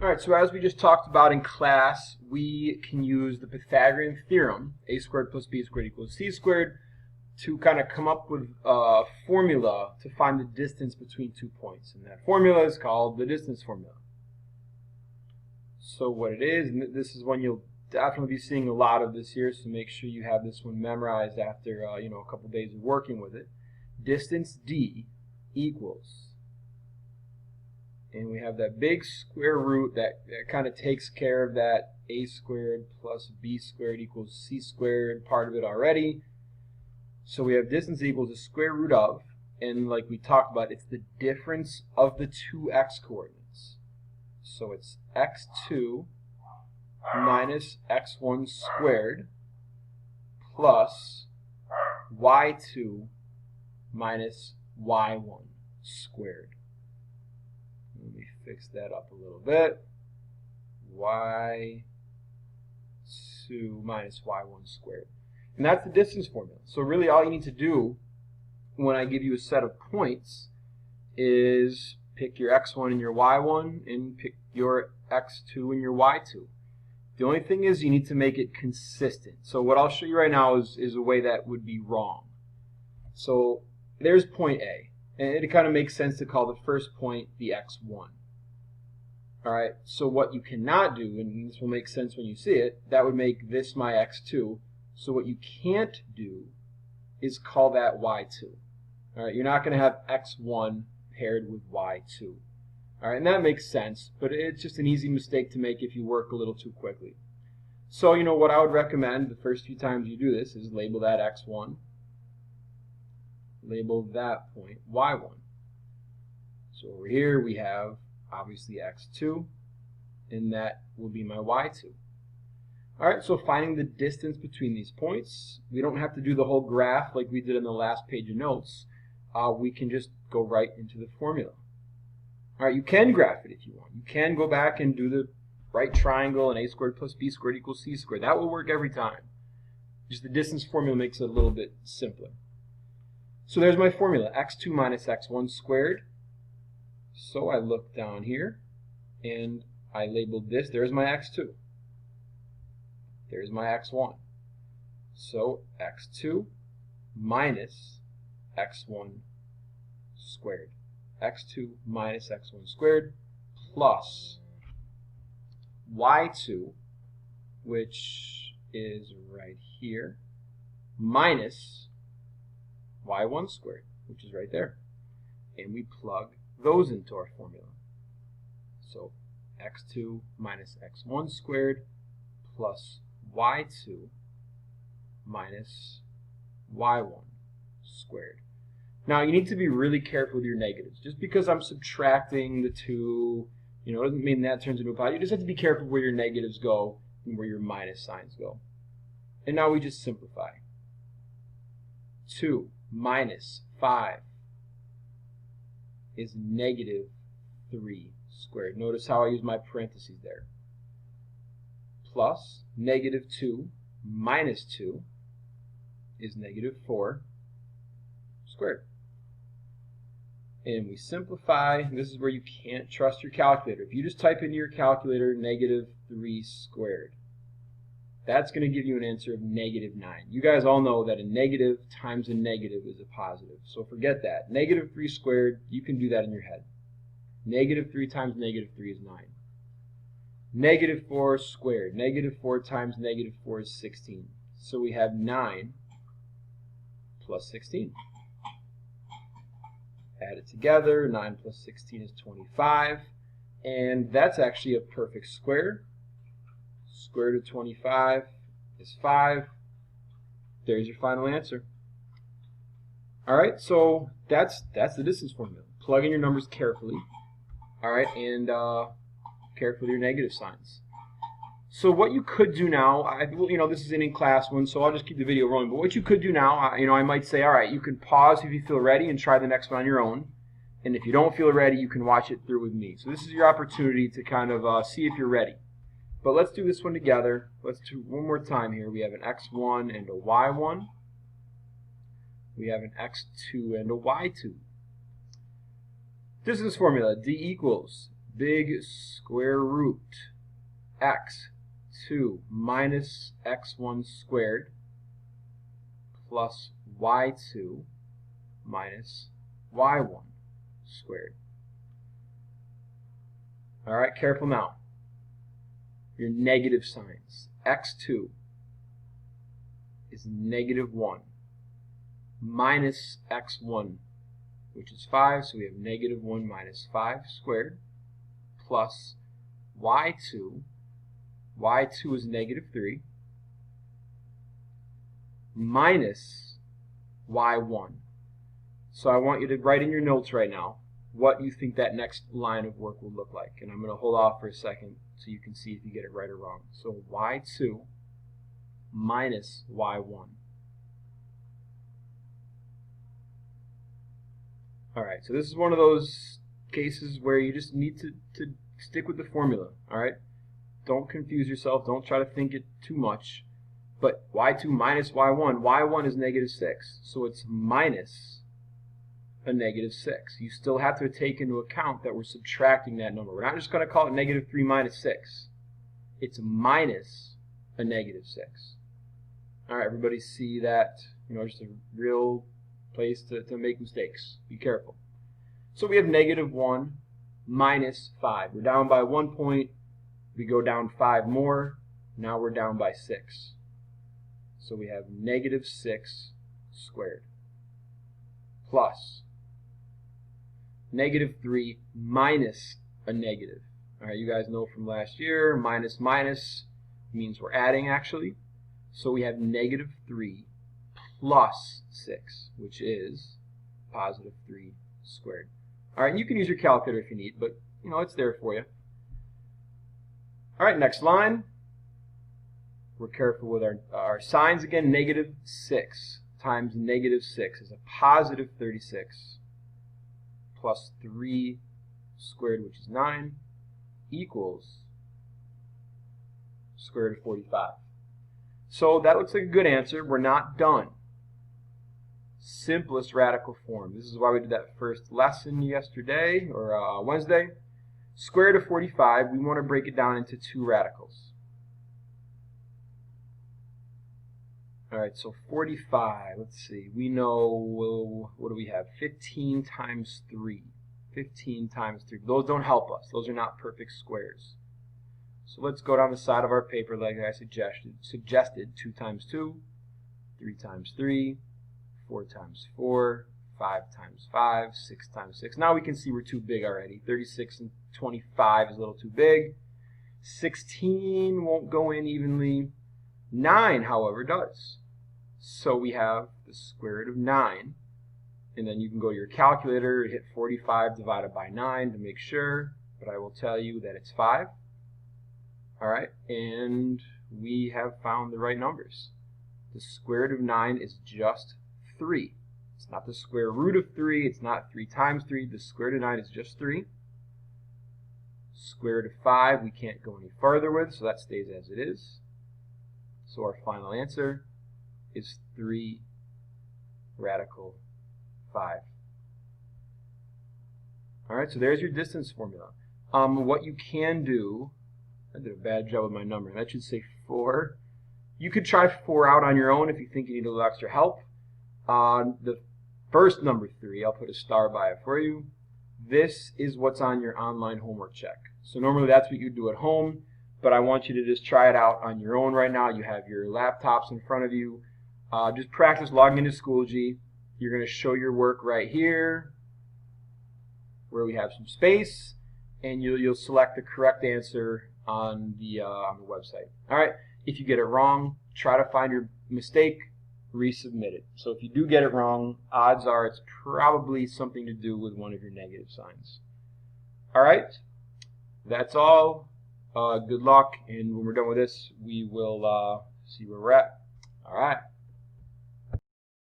Alright, so as we just talked about in class, we can use the Pythagorean theorem, a squared plus b squared equals c squared, to kind of come up with a formula to find the distance between 2 points. And that formula is called the distance formula. So what it is, and this is one you'll definitely be seeing a lot of this year, so make sure you have this one memorized after a couple days of working with it. Distance d equals, and we have that big square root that kind of takes care of that a squared plus b squared equals c squared part of it already. So we have distance equals the square root of, and like we talked about, it's the difference of the two x coordinates. So it's x2 minus x1 squared plus y2 minus y1 squared. Let me fix that up a little bit. y2 minus y1 squared. And that's the distance formula. So really all you need to do when I give you a set of points is pick your x1 and your y1 and pick your x2 and your y2. The only thing is you need to make it consistent. So what I'll show you right now is a way that would be wrong. So there's point A. And it kind of makes sense to call the first point the x1. Alright, so what you cannot do, and this will make sense when you see it, that would make this my x2. So what you can't do is call that y2. Alright, you're not going to have x1 paired with y2. Alright, and that makes sense, but it's just an easy mistake to make if you work a little too quickly. So, what I would recommend the first few times you do this is label that x1. Label that point y1. So over here we have obviously x2, and that will be my y2. Alright, so finding the distance between these points, we don't have to do the whole graph like we did in the last page of notes. We can just go right into the formula. Alright, you can graph it if you want. You can go back and do the right triangle and a squared plus b squared equals c squared. That will work every time. Just the distance formula makes it a little bit simpler. So there's my formula, x2 minus x1 squared. So I look down here and I labeled this. There's my x2. There's my x1. So x2 minus x1 squared. x2 minus x1 squared plus y2, which is right here, minus y1 squared, which is right there. And we plug those into our formula. So x2 minus x1 squared plus y2 minus y1 squared. Now you need to be really careful with your negatives. Just because I'm subtracting the two, doesn't mean that turns into a positive. You just have to be careful where your negatives go and where your minus signs go. And now we just simplify. 2 minus 5 is negative 3 squared. Notice how I use my parentheses there. Plus negative 2 minus 2 is negative 4 squared. And we simplify. This is where you can't trust your calculator. If you just type into your calculator negative 3 squared, that's going to give you an answer of negative 9. You guys all know that a negative times a negative is a positive. So forget that. Negative 3 squared, you can do that in your head. Negative 3 times negative 3 is 9. Negative 4 squared. Negative 4 times negative 4 is 16. So we have 9 plus 16. Add it together. 9 plus 16 is 25. And that's actually a perfect square. Square root of 25 is 5. There's your final answer. Alright, so that's the distance formula. Plug in your numbers carefully. Alright, and careful with your negative signs. So what you could do now, this is an in-class one, so I'll just keep the video rolling. But what you could do now, I might say, alright, you can pause if you feel ready and try the next one on your own. And if you don't feel ready, you can watch it through with me. So this is your opportunity to kind of see if you're ready. But let's do this one together. Let's do one more time here. We have an x1 and a y1. We have an x2 and a y2. Distance formula, d equals big square root x2 minus x1 squared plus y2 minus y1 squared. All right, careful now. Your negative signs. x2 is negative 1 minus x1, which is 5, so we have negative 1 minus 5 squared, plus y2. y2 is negative 3 minus y1. So I want you to write in your notes right now what you think that next line of work will look like. And I'm going to hold off for a second so you can see if you get it right or wrong. So y2 minus y1. Alright, so this is one of those cases where you just need to stick with the formula. Alright, don't confuse yourself. Don't try to think it too much. But y2 minus y1, y1 is negative 6. So it's minus a negative 6. You still have to take into account that we're subtracting that number. We're not just going to call it negative 3 minus 6. It's minus a negative 6. Alright, everybody see that? Just a real place to make mistakes. Be careful. So we have negative 1 minus 5. We're down by 1 point. We go down 5 more. Now we're down by 6. So we have negative 6 squared plus negative 3 minus a negative. All right, you guys know from last year, minus minus means we're adding actually. So we have negative 3 plus 6, which is positive 3 squared. All right, and you can use your calculator if you need, but it's there for you. All right, next line. We're careful with our signs again. Negative 6 times negative 6 is a positive 36 plus 3 squared, which is 9, equals square root of 45. So that looks like a good answer. We're not done. Simplest radical form. This is why we did that first lesson yesterday, or Wednesday. Square root of 45, we want to break it down into 2 radicals. Alright, so 45, let's see, we know, what do we have? 15 times 3. 15 times 3. Those don't help us. Those are not perfect squares. So let's go down the side of our paper like I suggested. 2 times 2, 3 times 3, 4 times 4, 5 times 5, 6 times 6. Now we can see we're too big already. 36 and 25 is a little too big. 16 won't go in evenly. 9, however, does. So we have the square root of 9. And then you can go to your calculator, hit 45 divided by 9 to make sure. But I will tell you that it's 5. Alright, and we have found the right numbers. The square root of 9 is just 3. It's not the square root of 3. It's not 3 times 3. The square root of 9 is just 3. Square root of 5 we can't go any further with, so that stays as it is. So our final answer is 3 radical 5. Alright, so there's your distance formula. What you can do, I did a bad job with my number. That should say 4. You could try 4 out on your own if you think you need a little extra help. The first number 3, I'll put a star by it for you. This is what's on your online homework check. So normally that's what you do at home, but I want you to just try it out on your own right now. You have your laptops in front of you. Just practice logging into Schoology. You're going to show your work right here where we have some space, and you'll select the correct answer on the website. Alright, if you get it wrong, try to find your mistake, resubmit it. So if you do get it wrong, odds are it's probably something to do with one of your negative signs. Alright, that's all. Good luck, and when we're done with this, we will see where we're at. Alright.